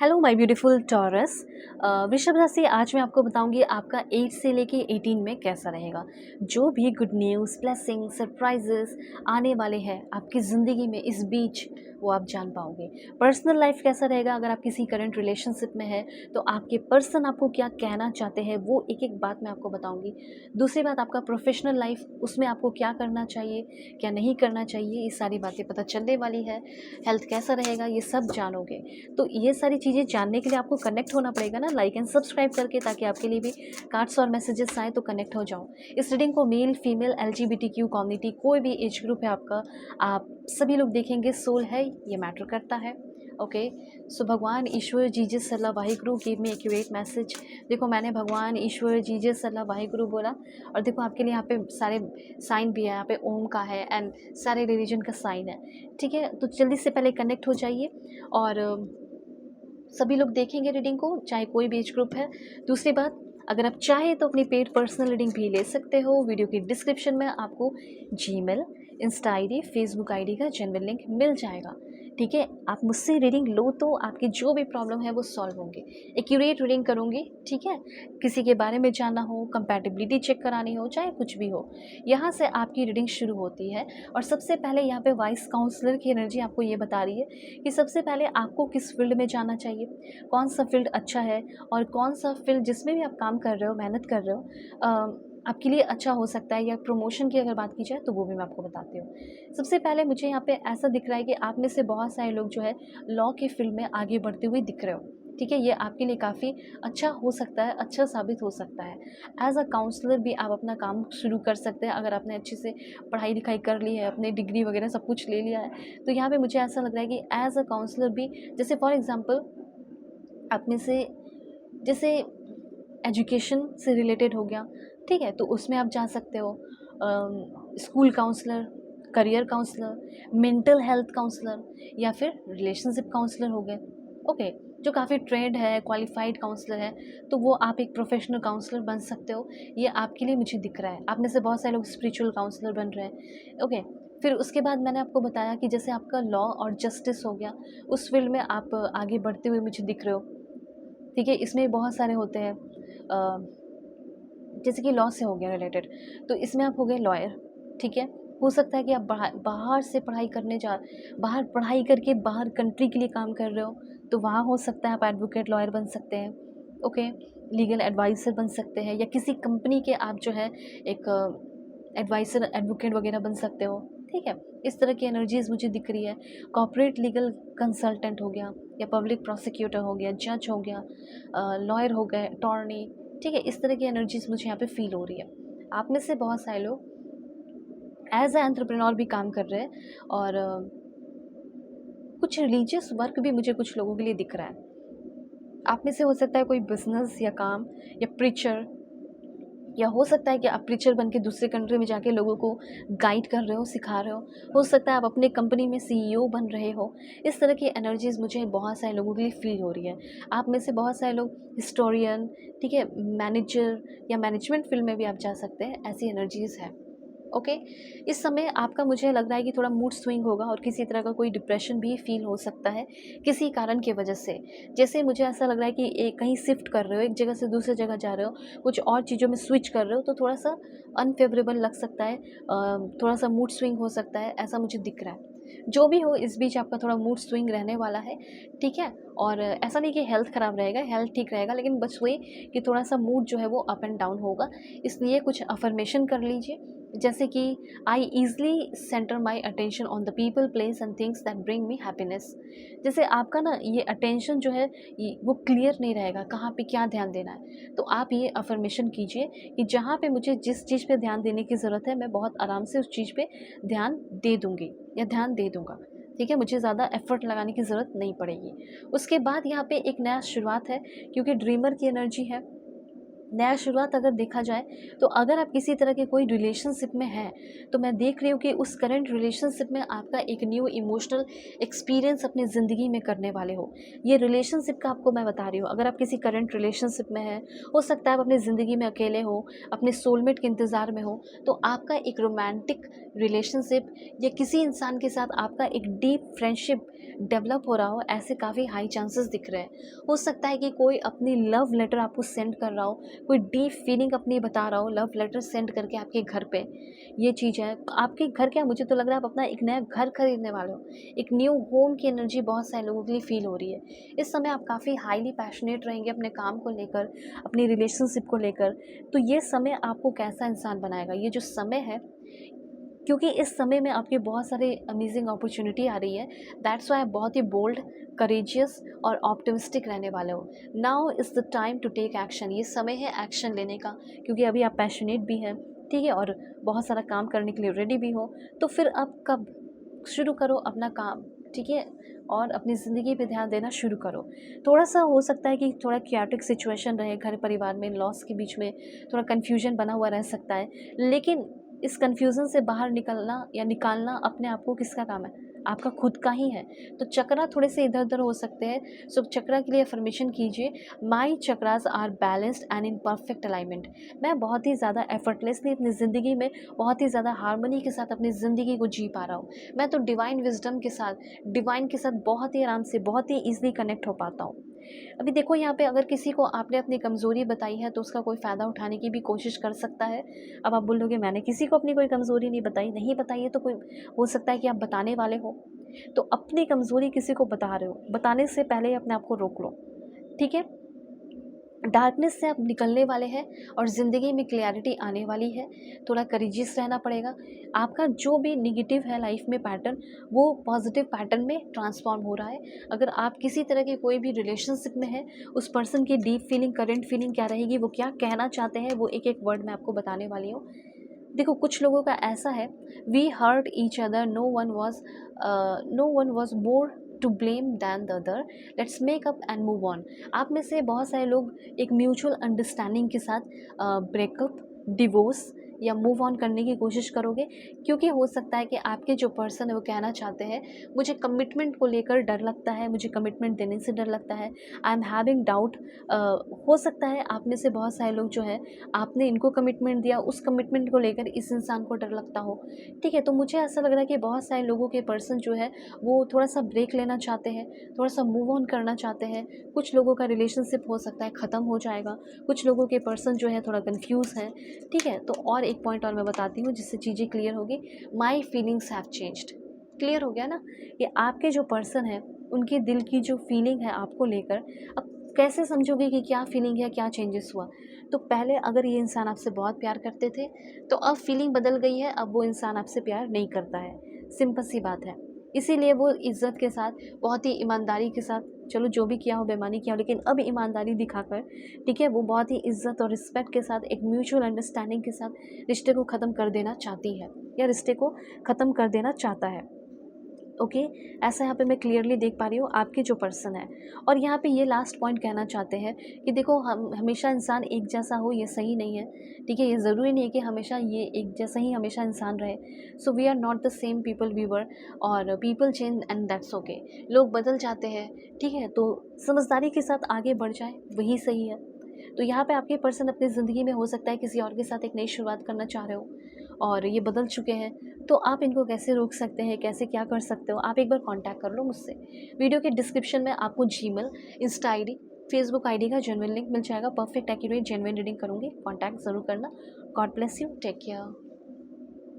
Hello my beautiful taurus. वृषभ राशि, आज मैं आपको बताऊंगी आपका 8 से लेके 18 में कैसा रहेगा। जो भी गुड न्यूज़, ब्लेसिंग, सरप्राइजेस आने वाले हैं आपकी ज़िंदगी में इस बीच, वो आप जान पाओगे। पर्सनल लाइफ कैसा रहेगा, अगर आप किसी करंट रिलेशनशिप में है तो आपके पर्सन आपको क्या कहना चाहते हैं वो एक एक बात मैं आपको बताऊंगी। दूसरी बात, आपका प्रोफेशनल लाइफ, उसमें आपको क्या करना चाहिए, क्या नहीं करना चाहिए, ये सारी बातें पता चलने वाली है। हेल्थ कैसा रहेगा, ये सब जानोगे। तो ये सारी चीज़ें जानने के लिए आपको कनेक्ट होना पड़ेगा ना, लाइक एंड सब्सक्राइब करके, ताकि आपके लिए भी कार्ड्स और मैसेजेस आए तो कनेक्ट हो जाओ। इस रीडिंग को मेल, फीमेल, LGBTQ कम्युनिटी, कोई भी एज ग्रुप है आपका, आप सभी लोग देखेंगे। सोल है, ये मैटर करता है। Okay, so Bhagwan, Ishwar, Jesus, Allah, Waheguru give me accurate message. देखो, मैंने भगवान, ईश्वर, जीजस, अल्लाह, वाहिगुरु बोला, और देखो आपके लिए यहाँ पे सारे साइन भी है, यहाँ पे ओम का है एंड सारे रिलीजन का साइन है। ठीक है, तो जल्दी से पहले कनेक्ट हो जाइए और सभी लोग देखेंगे रीडिंग को, चाहे कोई भी एज ग्रुप है। दूसरी बात, अगर आप चाहें तो अपनी पेड पर्सनल रीडिंग भी ले सकते हो। वीडियो की डिस्क्रिप्शन में आपको Gmail, insta ID, Facebook ID का जेन्युइन लिंक मिल जाएगा। ठीक है, आप मुझसे रीडिंग लो तो आपकी जो भी प्रॉब्लम है वो सॉल्व होंगे। एक्यूरेट रीडिंग करूँगी। ठीक है, किसी के बारे में जानना हो, कंपैटिबिलिटी चेक करानी हो, चाहे कुछ भी हो, यहाँ से आपकी रीडिंग शुरू होती है। और सबसे पहले यहाँ पे वाइस काउंसलर की एनर्जी आपको ये बता रही है कि सबसे पहले आपको किस फील्ड में जाना चाहिए, कौन सा फील्ड अच्छा है, और कौन सा फील्ड जिसमें भी आप काम कर रहे हो, मेहनत कर रहे हो, आपके लिए अच्छा हो सकता है। या प्रमोशन की अगर बात की जाए तो वो भी मैं आपको बताती हूँ। सबसे पहले मुझे यहाँ पे ऐसा दिख रहा है कि आप में से बहुत सारे लोग जो है लॉ के फील्ड में आगे बढ़ते हुए दिख रहे हो। ठीक है, ये आपके लिए काफ़ी अच्छा हो सकता है, अच्छा साबित हो सकता है। एज अ काउंसलर भी आप अपना काम शुरू कर सकते हैं, अगर आपने अच्छे से पढ़ाई लिखाई कर ली है, अपनी डिग्री वगैरह सब कुछ ले लिया है। तो यहाँ पे मुझे ऐसा लग रहा है कि एज अ काउंसलर भी, जैसे फॉर एग्ज़ाम्पल आप में से, जैसे एजुकेशन से रिलेटेड हो गया, ठीक है, तो उसमें आप जा सकते हो। School counsellor, career counsellor, mental health counsellor, या फिर रिलेशनशिप काउंसलर हो गए। ओके, जो काफ़ी ट्रेंड है, क्वालिफाइड काउंसलर है, तो वो आप एक प्रोफेशनल काउंसलर बन सकते हो। ये आपके लिए मुझे दिख रहा है। आप में से बहुत सारे लोग स्पिरिचुअल काउंसलर बन रहे हैं। ओके, फिर उसके बाद मैंने आपको बताया कि जैसे आपका लॉ और जस्टिस हो गया, उस फील्ड में आप आगे बढ़ते हुए मुझे दिख रहे हो। ठीक है, इसमें बहुत सारे होते हैं, जैसे कि लॉ से हो गया रिलेटेड, तो इसमें आप हो गए लॉयर। ठीक है, हो सकता है कि आप बाहर से पढ़ाई करने बाहर पढ़ाई करके बाहर कंट्री के लिए काम कर रहे हो, तो वहाँ हो सकता है आप एडवोकेट, लॉयर बन सकते हैं। ओके, लीगल एडवाइज़र बन सकते हैं, या किसी कंपनी के आप जो है एक एडवाइज़र, एडवोकेट वगैरह बन सकते हो। ठीक है, इस तरह की एनर्जीज़ मुझे दिख रही है। कॉर्पोरेट लीगल कंसल्टेंट हो गया, या पब्लिक प्रोसिक्यूटर हो गया, जज हो गया, लॉयर हो गए, अटॉर्नी। ठीक है, इस तरह की एनर्जीज़ मुझे यहाँ पे फील हो रही है। आप में से बहुत सारे लोग एज ए एंटरप्रेन्योर भी काम कर रहे हैं, और कुछ रिलीजियस वर्क भी मुझे कुछ लोगों के लिए दिख रहा है। आप में से हो सकता है कोई बिजनेस या काम, या प्रीचर, या हो सकता है कि आप प्रीचर बन के दूसरे कंट्री में जाके लोगों को गाइड कर रहे हो, सिखा रहे हो सकता है आप अपने कंपनी में CEO बन रहे हो। इस तरह की एनर्जीज़ मुझे बहुत सारे लोगों के लिए फील हो रही है। आप में से बहुत सारे लोग हिस्टोरियन, ठीक है, मैनेजर या मैनेजमेंट फील्ड में भी आप जा सकते हैं, ऐसी एनर्जीज़ है। ओके, इस समय आपका मुझे लग रहा है कि थोड़ा मूड स्विंग होगा, और किसी तरह का कोई डिप्रेशन भी फील हो सकता है किसी कारण की वजह से। जैसे मुझे ऐसा लग रहा है कि एक कहीं शिफ्ट कर रहे हो, एक जगह से दूसरी जगह जा रहे हो, कुछ और चीज़ों में स्विच कर रहे हो, तो थोड़ा सा अनफेवरेबल लग सकता है, थोड़ा सा मूड स्विंग हो सकता है, ऐसा मुझे दिख रहा है। जो भी हो, इस बीच आपका थोड़ा मूड स्विंग रहने वाला है। ठीक है, और ऐसा नहीं कि हेल्थ ख़राब रहेगा, हेल्थ ठीक रहेगा, लेकिन बस वही कि थोड़ा सा मूड जो है वो अप एंड डाउन होगा। इसलिए कुछ अफर्मेशन कर लीजिए, जैसे कि I easily centre my attention on the people, place and things that bring me happiness. जैसे आपका ना ये अटेंशन जो है वो क्लियर नहीं रहेगा, कहाँ पे क्या ध्यान देना है। तो आप ये अफर्मेशन कीजिए कि जहाँ पे मुझे जिस चीज़ पे ध्यान देने की ज़रूरत है, मैं बहुत आराम से उस चीज़ पे ध्यान दे दूँगी या ध्यान दे दूँगा। ठीक है, मुझे ज़्यादा एफर्ट लगाने की ज़रूरत नहीं पड़ेगी। उसके बाद यहाँ पे एक नया शुरुआत है, क्योंकि ड्रीमर की एनर्जी है, नया शुरुआत अगर देखा जाए तो अगर आप किसी तरह के कोई रिलेशनशिप में हैं तो मैं देख रही हूँ कि उस करंट रिलेशनशिप में आपका एक न्यू इमोशनल एक्सपीरियंस अपनी ज़िंदगी में करने वाले हो। ये रिलेशनशिप का आपको मैं बता रही हूँ, अगर आप किसी करंट रिलेशनशिप में हैं, हो सकता है आप अपनी ज़िंदगी में अकेले हो, अपने सोलमेट के इंतज़ार में हो, तो आपका एक रोमांटिक रिलेशनशिप या किसी इंसान के साथ आपका एक डीप फ्रेंडशिप डेवलप हो रहा हो, ऐसे काफ़ी हाई चांसेस दिख रहे हैं। हो सकता है कि कोई अपनी लव लेटर आपको सेंड कर रहा हो, कोई डीप फीलिंग अपनी बता रहा हो लव लेटर सेंड करके आपके घर पे। ये चीज़ है आपके घर, क्या मुझे तो लग रहा है आप अपना एक नया घर खरीदने वाले हो। एक न्यू होम की एनर्जी बहुत सारे लोगों के लिए फील हो रही है। इस समय आप काफ़ी हाईली पैशनेट रहेंगे अपने काम को लेकर, अपनी रिलेशनशिप को लेकर। तो ये समय आपको कैसा इंसान बनाएगा, ये जो समय है, क्योंकि इस समय में आपके बहुत सारे अमेजिंग अपॉर्चुनिटी आ रही है। दैट्स वाई आप बहुत ही बोल्ड, करेजियस और ऑप्टिमिस्टिक रहने वाले हो। Now is the time to take action. ये समय है एक्शन लेने का, क्योंकि अभी आप पैशनेट भी हैं, ठीक है, और बहुत सारा काम करने के लिए रेडी भी हो। तो फिर आप कब शुरू करो अपना काम, ठीक है, और अपनी ज़िंदगी पे ध्यान देना शुरू करो। थोड़ा सा हो सकता है कि थोड़ा कैओटिक सिचुएशन रहे घर परिवार में, लॉस के बीच में थोड़ा कन्फ्यूजन बना हुआ रह सकता है, लेकिन इस कन्फ्यूज़न से बाहर निकलना या निकालना अपने आप को किसका काम है, आपका खुद का ही है। तो चक्रा थोड़े से इधर उधर हो सकते हैं, सो चक्रा के लिए अफर्मेशन कीजिए, my chakras are balanced and in perfect alignment. मैं बहुत ही ज़्यादा एफर्टलेसली अपनी ज़िंदगी में बहुत ही ज़्यादा हार्मनी के साथ अपनी ज़िंदगी को जी पा रहा हूँ। मैं तो डिवाइन विजडम के साथ, डिवाइन के साथ बहुत ही आराम से, बहुत ही ईजिली कनेक्ट हो पाता हूँ। अभी देखो यहाँ पे अगर किसी को आपने अपनी कमज़ोरी बताई है तो उसका कोई फ़ायदा उठाने की भी कोशिश कर सकता है। अब आप बोलोगे मैंने किसी को अपनी कोई कमज़ोरी नहीं बताई, नहीं बताई है तो कोई, हो सकता है कि आप बताने वाले हो। तो अपनी कमज़ोरी किसी को बता रहे हो, बताने से पहले ही अपने आप को रोक लो, ठीक है। डार्कनेस से आप निकलने वाले हैं और ज़िंदगी में क्लैरिटी आने वाली है। थोड़ा करेजियस रहना पड़ेगा। आपका जो भी नेगेटिव है लाइफ में पैटर्न, वो पॉजिटिव पैटर्न में ट्रांसफॉर्म हो रहा है। अगर आप किसी तरह के कोई भी रिलेशनशिप में हैं, उस पर्सन की डीप फीलिंग, करंट फीलिंग क्या रहेगी, वो क्या कहना चाहते हैं, वो एक एक वर्ड मैं आपको बताने वाली हूँ। देखो कुछ लोगों का ऐसा है, we hurt each other, no one was more to blame than the other, let's make up and move on. आप में से बहुत सारे लोग एक म्यूचुअल अंडरस्टैंडिंग के साथ ब्रेकअप, डिवोर्स या मूव ऑन करने की कोशिश करोगे, क्योंकि हो सकता है कि आपके जो पर्सन है वो कहना चाहते हैं, मुझे कमिटमेंट को लेकर डर लगता है, मुझे कमिटमेंट देने से डर लगता है, आई एम हैविंग डाउट। हो सकता है आप में से बहुत सारे लोग जो है, आपने इनको कमिटमेंट दिया, उस कमिटमेंट को लेकर इस इंसान को डर लगता हो, ठीक है। तो मुझे ऐसा लग रहा है कि बहुत सारे लोगों के पर्सन जो है वो थोड़ा सा ब्रेक लेना चाहते हैं, थोड़ा सा मूव ऑन करना चाहते हैं। कुछ लोगों का रिलेशनशिप हो सकता है ख़त्म हो जाएगा, कुछ लोगों के पर्सन जो है थोड़ा कन्फ्यूज़ हैं, ठीक है। तो और एक पॉइंट और मैं बताती हूँ जिससे चीज़ें क्लियर होगी। My feelings have changed. Clear हो गया ना कि आपके जो पर्सन है उनके दिल की जो फीलिंग है आपको लेकर, अब कैसे समझोगे कि क्या फीलिंग है, क्या चेंजेस हुआ। तो पहले अगर ये इंसान आपसे बहुत प्यार करते थे, तो अब फीलिंग बदल गई है, अब वो इंसान आपसे प्यार नहीं करता है। सिंपल सी बात है। इसीलिए वो इज़्ज़त के साथ, बहुत ही ईमानदारी के साथ, चलो जो भी किया हो बेईमानी किया हो, लेकिन अब ईमानदारी दिखाकर, ठीक है, वो बहुत ही इज़्ज़त और रिस्पेक्ट के साथ, एक म्यूचुअल अंडरस्टैंडिंग के साथ रिश्ते को ख़त्म कर देना चाहती है, या रिश्ते को ख़त्म कर देना चाहता है। ओके, ऐसा यहाँ पे मैं क्लियरली देख पा रही हूँ आपके जो पर्सन है। और यहाँ पे ये लास्ट पॉइंट कहना चाहते हैं कि देखो, हम हमेशा इंसान एक जैसा हो ये सही नहीं है, ठीक है। ये ज़रूरी नहीं है कि हमेशा ये एक जैसा ही हमेशा इंसान रहे। So we are not the same people we were, और people change and that's okay. लोग बदल जाते हैं, ठीक है, तो समझदारी के साथ आगे बढ़ जाए, वही सही है। तो यहाँ पे आपके पर्सन अपनी ज़िंदगी में हो सकता है किसी और के साथ एक नई शुरुआत करना चाह रहे हो, और ये बदल चुके हैं। तो आप इनको कैसे रोक सकते हैं, कैसे क्या कर सकते हो, आप एक बार कांटेक्ट कर लो मुझसे। वीडियो के डिस्क्रिप्शन में आपको Gmail, insta ID, Facebook ID का जेन्युइन लिंक मिल जाएगा। परफेक्ट एक्यूरेट जेन्युइन रीडिंग करूँगी, कांटेक्ट ज़रूर करना। God bless you, take care.